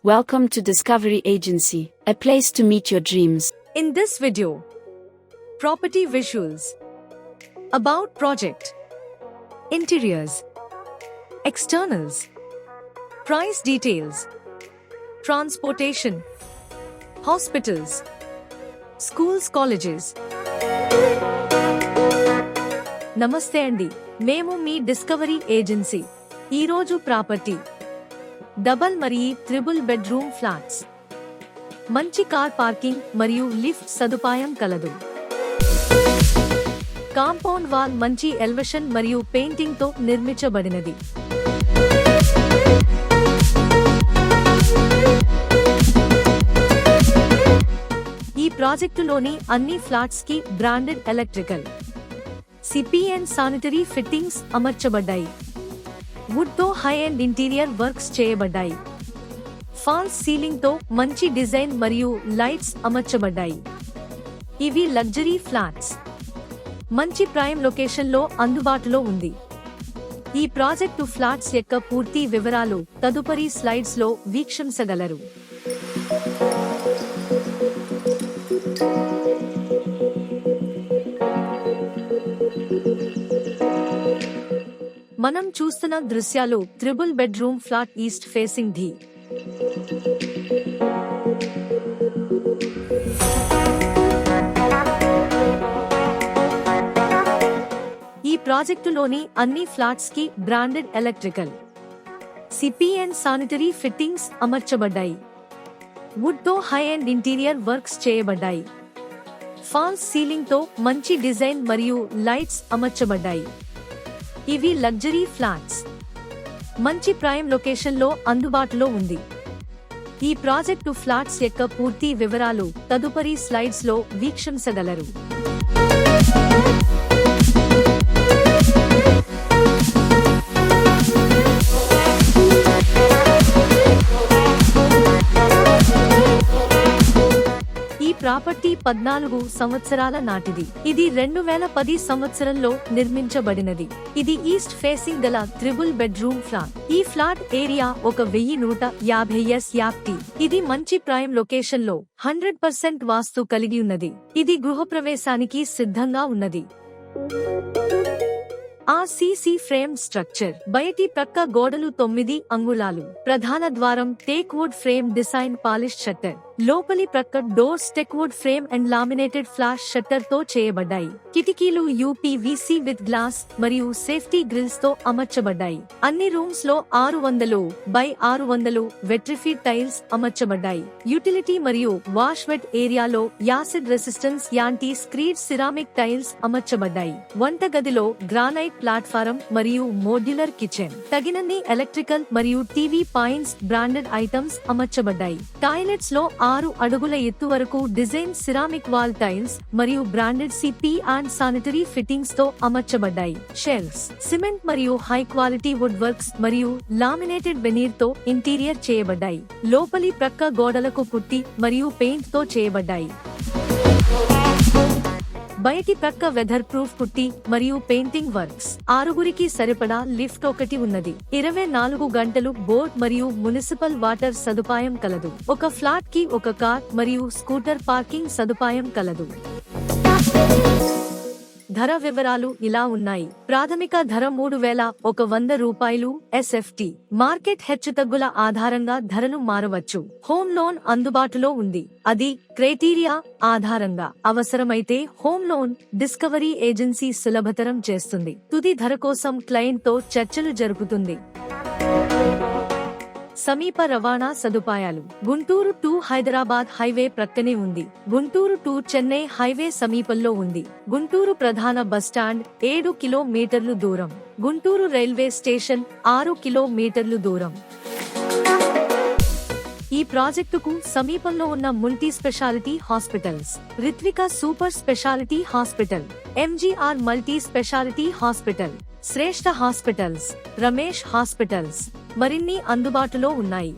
Welcome to Discovery Agency, a place to meet your dreams. In this video, property visuals, about project, interiors, externals, price details, transportation, hospitals, schools, colleges. నమస్తే అండి, మేము మీ discovery agency. ఈరోజు property double మరియు triple bedroom flats, మంచి car parking మరియు lift సదుపాయం కలదు. కాంపౌండ్ వాల్ మంచి ఎలివేషన్ మరియు పెయింటింగ్ తో నిర్మించబడినది. ఈ ప్రాజెక్టులోని అన్ని ఫ్లాట్స్ కి branded electrical, CP and sanitary fittings అమర్చబడ్డాయి. వుడ్ తో హై ఎండ్ ఇంటీరియర్ వర్క్స్ చేయబడ్డాయి. ఫాల్స్ సీలింగ్ తో మంచి డిజైన్ మరియు లైట్స్ అమర్చబడ్డాయి. ఇవి లగ్జరీ ఫ్లాట్స్, మంచి ప్రైమ్ లొకేషన్ లో అందుబాటులో ఉంది. ఈ ప్రాజెక్టు ఫ్లాట్స్ యొక్క పూర్తి వివరాలు తదుపరి స్లైడ్స్ లో వీక్షించగలరు. మనం చూస్తున్న దృశ్యాలు triple bedroom flat, east facing ది. ఈ ప్రాజెక్టులోని అన్ని ఫ్లాట్స్ కి branded electrical, CP and sanitary fittings అమర్చబడ్డాయి. వుడ్ తో హై ఎండ్ ఇంటీరియర్ వర్క్స్ చేయబడ్డాయి. ఫాల్స్ సీలింగ్ తో మంచి డిజైన్ మరియు లైట్స్ అమర్చబడ్డాయి. ఇవి లగ్జరీ ఫ్లాట్స్, మంచి ప్రైమ్ లొకేషన్ లో అందుబాటులో ఉంది. ఈ ప్రాజెక్టు ఫ్లాట్స్ యొక్క పూర్తి వివరాలు తదుపరి స్లైడ్స్ లో వీక్షించగలరు. ప్రాపర్టీ 14 సంవత్సరాల నాటిది. ఇది 2010 సంవత్సరంలో నిర్మించబడినది. ఇది ఈస్ట్ ఫేసింగ్ గల ట్రిపుల్ బెడ్రూమ్ ఫ్లాట్. ఈ ఫ్లాట్ ఏరియా 1150 వ్యాప్తి. ఇది మంచి ప్రైమ్ లొకేషన్ లో 100% వాస్తు కలిగి ఉన్నది. ఇది గృహప్రవేశానికి సిద్ధంగా ఉన్నది. RCC frame structure. బయటి ప్రక్క గోడలు 9 అంగుళాలు. ప్రధాన ద్వారం teak wood frame design polish shutter. లోపలి ప్రక్క doors teakwood frame and laminated flush shutter తో చేయబడ్డాయి. కిటికీలు యూపీవీసీ విత్ గ్లాస్ మరియు సేఫ్టీ గ్రిల్స్ తో అమర్చబడ్డాయి. అన్ని రూమ్స్ లో 600x600 వెట్రిఫైడ్ టైల్స్ అమర్చబడ్డాయి. యూటిలిటీ మరియు వాష్ వెట్ ఏరియాలో acid resistance anti skid ceramic tiles అమర్చబడ్డాయి. వంటగదిలో గ్రానైట్ ప్లాట్ఫారం మరియు మోడ్యులర్ కిచెన్. తగినన్ని ఎలక్ట్రికల్ మరియు టీవీ పాయింట్స్ బ్రాండెడ్ ఐటమ్స్ అమర్చబడ్డాయి. టాయిలెట్స్ లో 6 అడుగుల ఎత్తు వరకు డిజైన్ సిరామిక్ వాల్ టైల్స్ మరియు branded CP and sanitary fittings తో అమర్చబడ్డాయి. షెల్ఫ్స్, సిమెంట్ మరియు హై క్వాలిటీ వుడ్ వర్క్స్ మరియు లామినేటెడ్ వెనీర్ తో ఇంటీరియర్ చేయబడ్డాయి. లోపలి ప్రక్క గోడలకు పుట్టి మరియు పెయింట్ తో చేయబడ్డాయి. బయటి ప్రక్క వెదర్ ప్రూఫ్ పుట్టి మరియు పెయింటింగ్ వర్క్స్. 6గురికి సరిపడా లిఫ్ట్ ఒకటి ఉన్నది. 24 గంటలు బోర్డ్ మరియు మునిసిపల్ వాటర్ సదుపాయం కలదు. ఒక ఫ్లాట్ కి ఒక కార్ మరియు స్కూటర్ పార్కింగ్ సదుపాయం కలదు. ధర వివరాలు ఇలా ఉన్నాయి. ప్రాథమిక ధర 3,100 రూపాయలు. ఎస్ఎఫ్టి. మార్కెట్ హెచ్చుతగ్గుల ఆధారంగా ధరలు మారవచ్చు. హోమ్ లోన్ అందుబాటులో ఉంది. అది క్రైటీరియా ఆధారంగా. అవసరమైతే హోమ్ లోన్ డిస్కవరీ ఏజెన్సీ సులభతరం చేస్తుంది. తుది ధర కోసం క్లయింట్ తో చర్చలు జరుపుతుంది. సమీప రవాణా సదుపాయాలు. గుంటూరు టు హైదరాబాద్ హైవే ప్రక్కనే ఉంది. గుంటూరు టు చెన్నై హైవే సమీపంలో ఉంది. గుంటూరు ప్రధాన బస్టాండ్ 7 కిలోమీటర్లు దూరం. గుంటూరు రైల్వే స్టేషన్ 6 కిలోమీటర్లు దూరం. ఈ ప్రాజెక్టుకు సమీపంలో ఉన్న multi speciality hospitals: Ritvika super speciality hospital, MGR multi speciality hospital, Shreshta hospitals, Ramesh hospitals మరిన్ని అందుబాటులో ఉన్నాయి.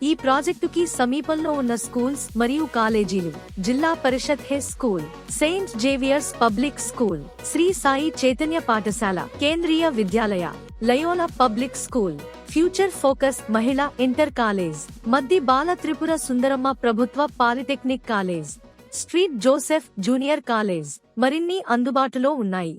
ఈ ప్రాజెక్టుకి సమీపంలో ఉన్న స్కూల్స్ మరియు కాలేజీలు: Zilla Parishad high school, saint Xavier's public school, Sri Sai Chaitanya Pathashala, Kendriya Vidyalaya, Loyola public school, future focus Mahila inter college, Maddi Bala Tripura Sundaramma ప్రభుత్వ polytechnic college, street Joseph junior college మరిన్ని అందుబాటులో ఉన్నాయి.